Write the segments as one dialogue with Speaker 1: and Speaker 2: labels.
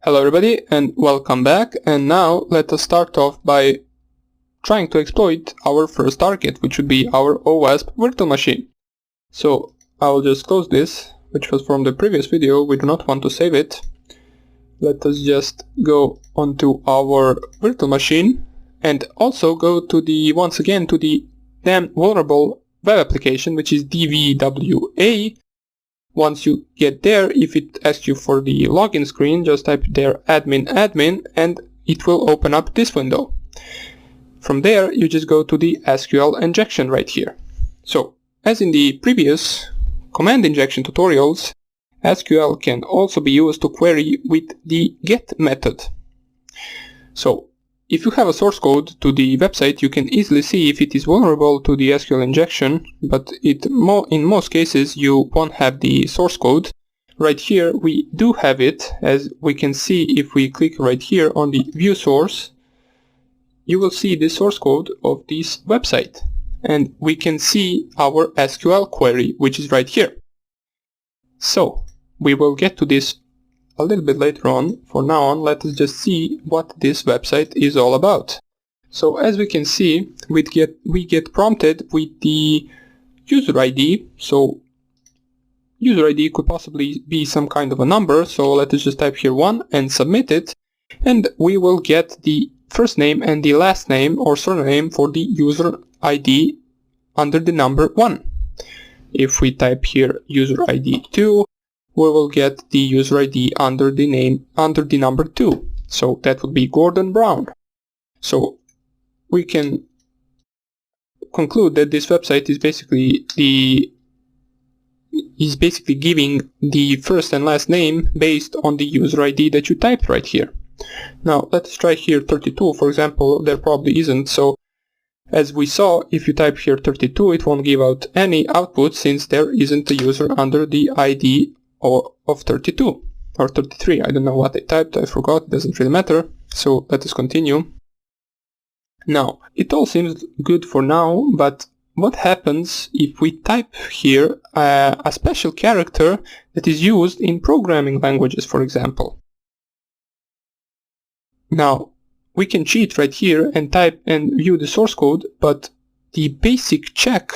Speaker 1: Hello everybody and welcome back, and now let us start off by trying to exploit our first target, which would be our OWASP virtual machine. So I will just close this, which was from the previous video. We do not want to save it. Let us just go onto our virtual machine and also go to the, once again, to the damn vulnerable web application, which is DVWA. Once you get there, if it asks you for the login screen, just type there admin and it will open up this window. From there, you just go to the SQL injection right here. So, as in the previous command injection tutorials, SQL can also be used to query with the get method. So, if you have a source code to the website, you can easily see if it is vulnerable to the SQL injection, but in most cases you won't have the source code. Right here we do have it, as we can see if we click right here on the view source. You will see the source code of this website, and we can see our SQL query, which is right here. So we will get to this a little bit later on. For now on, let us just see what this website is all about. So as we can see, we get prompted with the user ID. So user ID could possibly be some kind of a number, so let us just type here 1 and submit it, and we will get the first name and the last name or surname for the user ID under the number 1. If we type here user ID 2, we will get the user ID under the number 2. So that would be Gordon Brown. So we can conclude that this website is basically giving the first and last name based on the user ID that you typed right here. Now let's try here 32, for example. There probably isn't, so as we saw, if you type here 32, it won't give out any output since there isn't a user under the ID of 32 or 33. I don't know what I typed, I forgot, it doesn't really matter. So let us continue. Now, it all seems good for now, but what happens if we type here a special character that is used in programming languages, for example? Now, we can cheat right here and type and view the source code, but the basic check,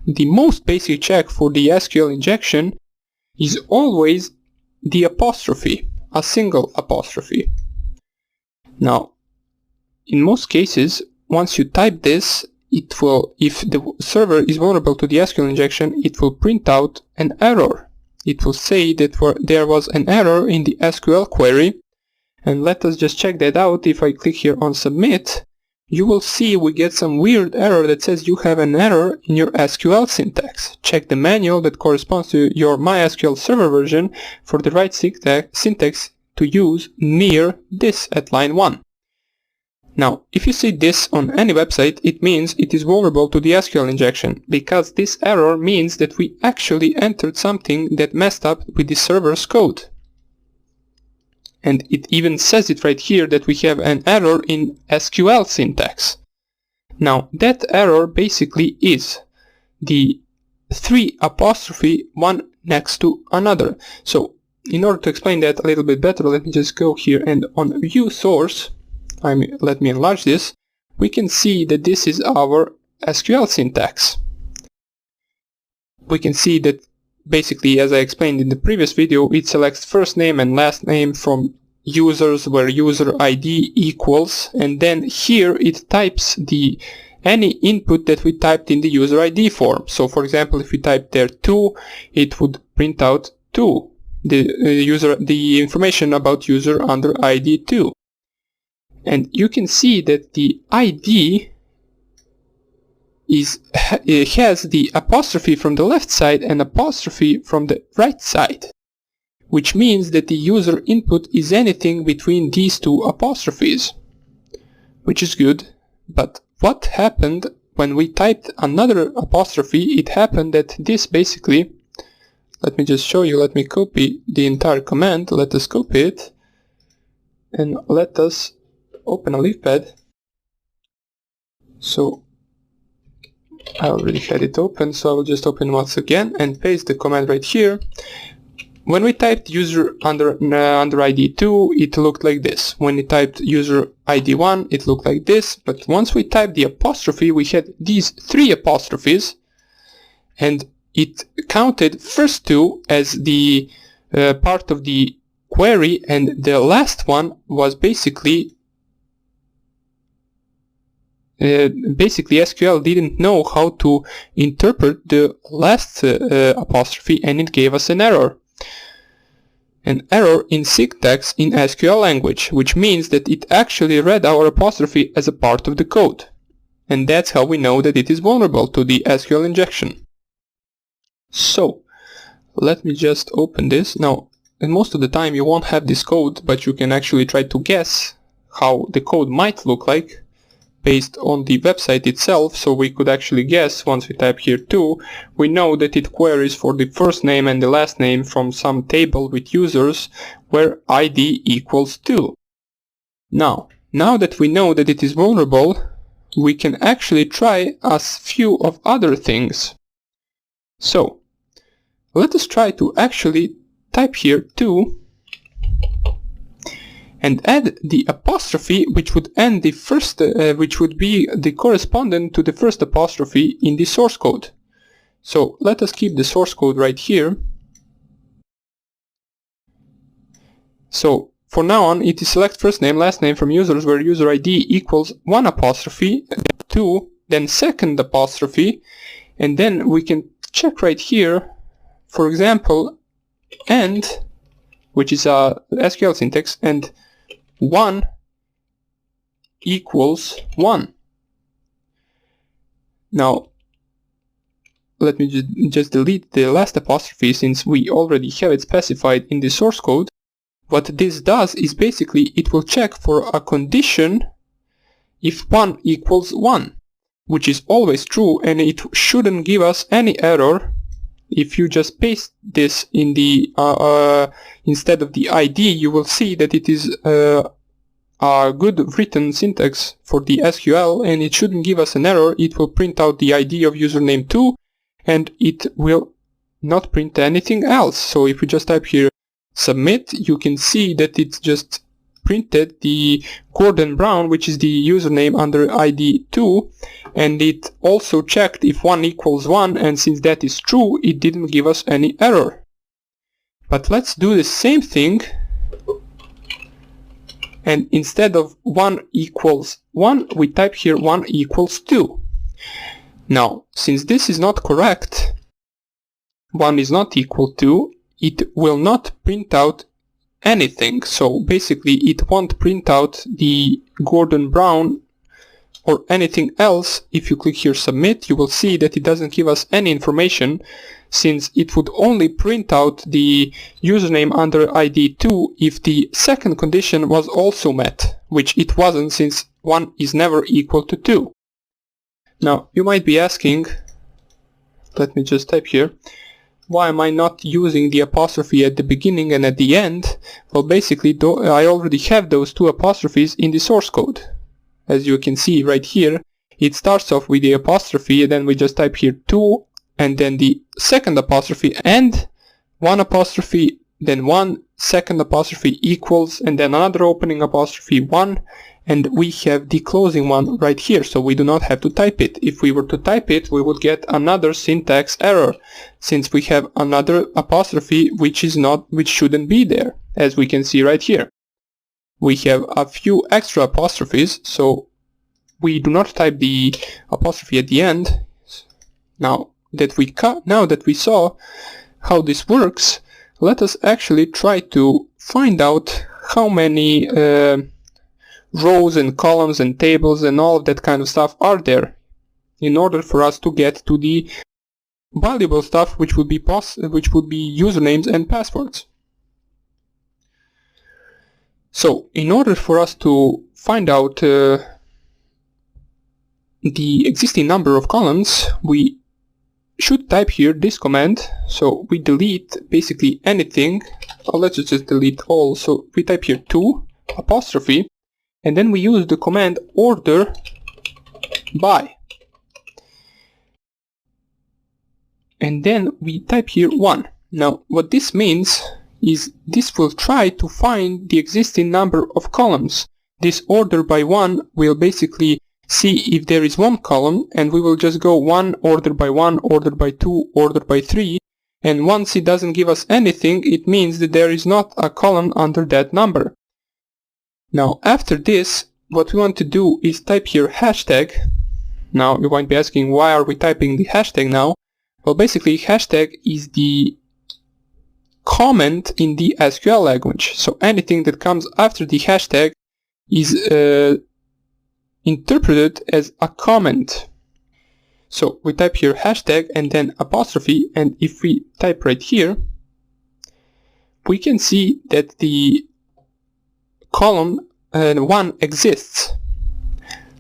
Speaker 1: the most basic check for the SQL injection is always the apostrophe, a single apostrophe. Now, in most cases, once you type this, it will, if the server is vulnerable to the SQL injection, it will print out an error. It will say that there was an error in the SQL query, and let us just check that out. If I click here on submit, you will see we get some weird error that says you have an error in your SQL syntax. Check the manual that corresponds to your MySQL server version for the right syntax to use near this at line 1. Now, if you see this on any website, it means it is vulnerable to the SQL injection, because this error means that we actually entered something that messed up with the server's code. And it even says it right here that we have an error in SQL syntax. Now, that error basically is the 3 apostrophe one next to another. So, in order to explain that a little bit better, let me just go here and on view source, let me enlarge this, we can see that this is our SQL syntax. We can see that basically, as I explained in the previous video, it selects first name and last name from users where user ID equals, and then here it types any input that we typed in the user ID form. So for example, if we type there 2, it would print out 2, the information about user under ID 2. And you can see that the ID has the apostrophe from the left side and apostrophe from the right side, which means that the user input is anything between these two apostrophes, which is good. But what happened when we typed another apostrophe? It happened that this basically, let me just show you, let me copy the entire command, let us copy it, and let us open a leafpad. So I already had it open, so I will just open once again and paste the command right here. when we typed user under ID 2, it looked like this. When we typed user ID 1, it looked like this. But once we typed the apostrophe, we had these 3 apostrophes, and it counted first 2 as the part of the query, and the last one was basically SQL didn't know how to interpret the last apostrophe, and it gave us an error. An error in syntax in SQL language, which means that it actually read our apostrophe as a part of the code. And that's how we know that it is vulnerable to the SQL injection. So, let me just open this. Now, and most of the time you won't have this code, but you can actually try to guess how the code might look like based on the website itself. So we could actually guess, once we type here 2, we know that it queries for the first name and the last name from some table with users where ID equals 2. Now that we know that it is vulnerable, we can actually try a few of other things. So let us try to actually type here 2 and add the apostrophe, which would end the first, which would be the correspondent to the first apostrophe in the source code. So let us keep the source code right here. So for now on, it is select first name, last name from users where user ID equals 1 apostrophe, 2, then second apostrophe, and then we can check right here, for example, and, which is a SQL syntax, and 1 equals 1. Now, let me just delete the last apostrophe since we already have it specified in the source code. What this does is basically it will check for a condition if 1 equals 1, which is always true, and it shouldn't give us any error. If you just paste this in the instead of the ID, you will see that it is a good written syntax for the SQL, and it shouldn't give us an error. It will print out the ID of username 2, and it will not print anything else. So if we just type here submit, you can see that it just printed the Gordon Brown, which is the username under ID 2, and it also checked if 1 equals 1, and since that is true, it didn't give us any error. But let's do the same thing, and instead of 1 equals 1, we type here 1 equals 2. Now, since this is not correct, 1 is not equal to, it will not print out anything. So basically it won't print out the Gordon Brown or anything else. If you click here submit, you will see that it doesn't give us any information, since it would only print out the username under ID 2 if the second condition was also met, which it wasn't, since 1 is never equal to 2. Now you might be asking, let me just type here, why am I not using the apostrophe at the beginning and at the end? Well, basically I already have those 2 apostrophes in the source code. As you can see right here, it starts off with the apostrophe, and then we just type here 2, and then the second apostrophe and 1 apostrophe, then 1 second apostrophe equals, and then another opening apostrophe 1, and we have the closing one right here, so we do not have to type it. If we were to type it, we would get another syntax error, since we have another apostrophe which shouldn't be there, as we can see right here. We have a few extra apostrophes, so we do not type the apostrophe at the end. Now that we saw how this works, let us actually try to find out how many rows and columns and tables and all of that kind of stuff are there, in order for us to get to the valuable stuff, which would be usernames and passwords. So in order for us to find out the existing number of columns, we should type here this command. So we delete basically anything, or let's just delete all. So we type here 2 apostrophe, and then we use the command order by, and then we type here 1. Now what this means is this will try to find the existing number of columns. This order by one will basically see if there is one column, and we will just go one, order by 2, order by 3, and once it doesn't give us anything, it means that there is not a column under that number. Now after this, what we want to do is type here hashtag. Now you might be asking, why are we typing the hashtag now? Well, basically hashtag is the comment in the SQL language. So anything that comes after the hashtag is interpreted as a comment. So we type here hashtag and then apostrophe, and if we type right here, we can see that the column 1 exists.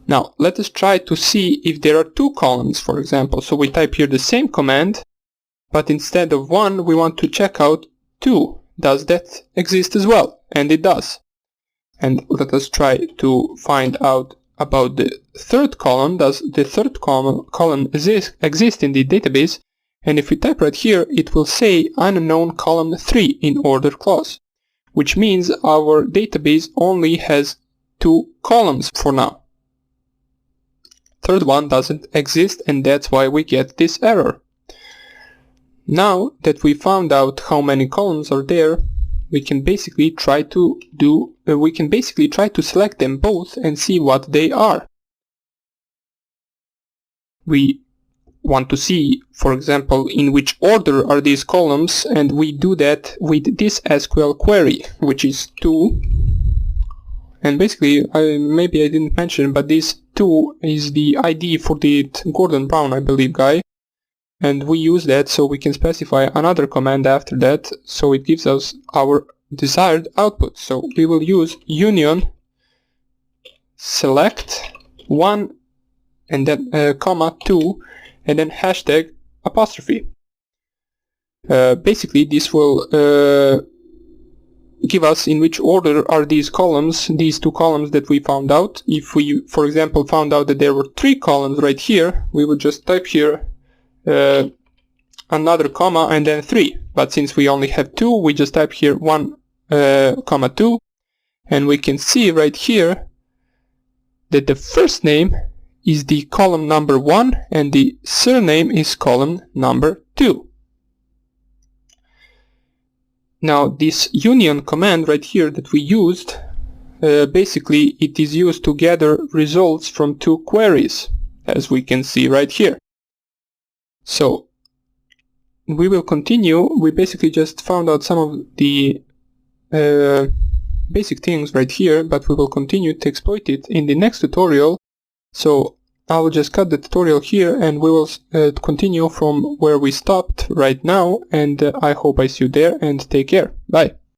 Speaker 1: Now let us try to see if there are 2 columns, for example. So we type here the same command, but instead of 1 we want to check out 2. Does that exist as well? And it does. And let us try to find out about the third column. Does the third column exist in the database? And if we type right here, it will say unknown column 3 in order clause, which means our database only has 2 columns for now. Third one doesn't exist, and that's why we get this error. Now that we found out how many columns are there, we can basically try to select them both and see what they are. We want to see, for example, in which order are these columns, and we do that with this SQL query, which is 2. And basically, maybe I didn't mention, but this 2 is the ID for the Gordon Brown, I believe, guy. And we use that so we can specify another command after that, so it gives us our desired output. So we will use union select 1 and then comma 2 and then hashtag apostrophe. Basically this will give us in which order are these columns, these 2 columns that we found out. If we, for example, found out that there were 3 columns right here, we would just type here another comma and then 3, but since we only have 2, we just type here 1 comma 2, and we can see right here that the first name is the column number 1 and the surname is column number 2. Now this union command right here that we used, basically it is used to gather results from 2 queries, as we can see right here. So we will continue. We basically just found out some of the basic things right here, but we will continue to exploit it in the next tutorial. So I will just cut the tutorial here and we will continue from where we stopped right now, and I hope I see you there, and take care. Bye.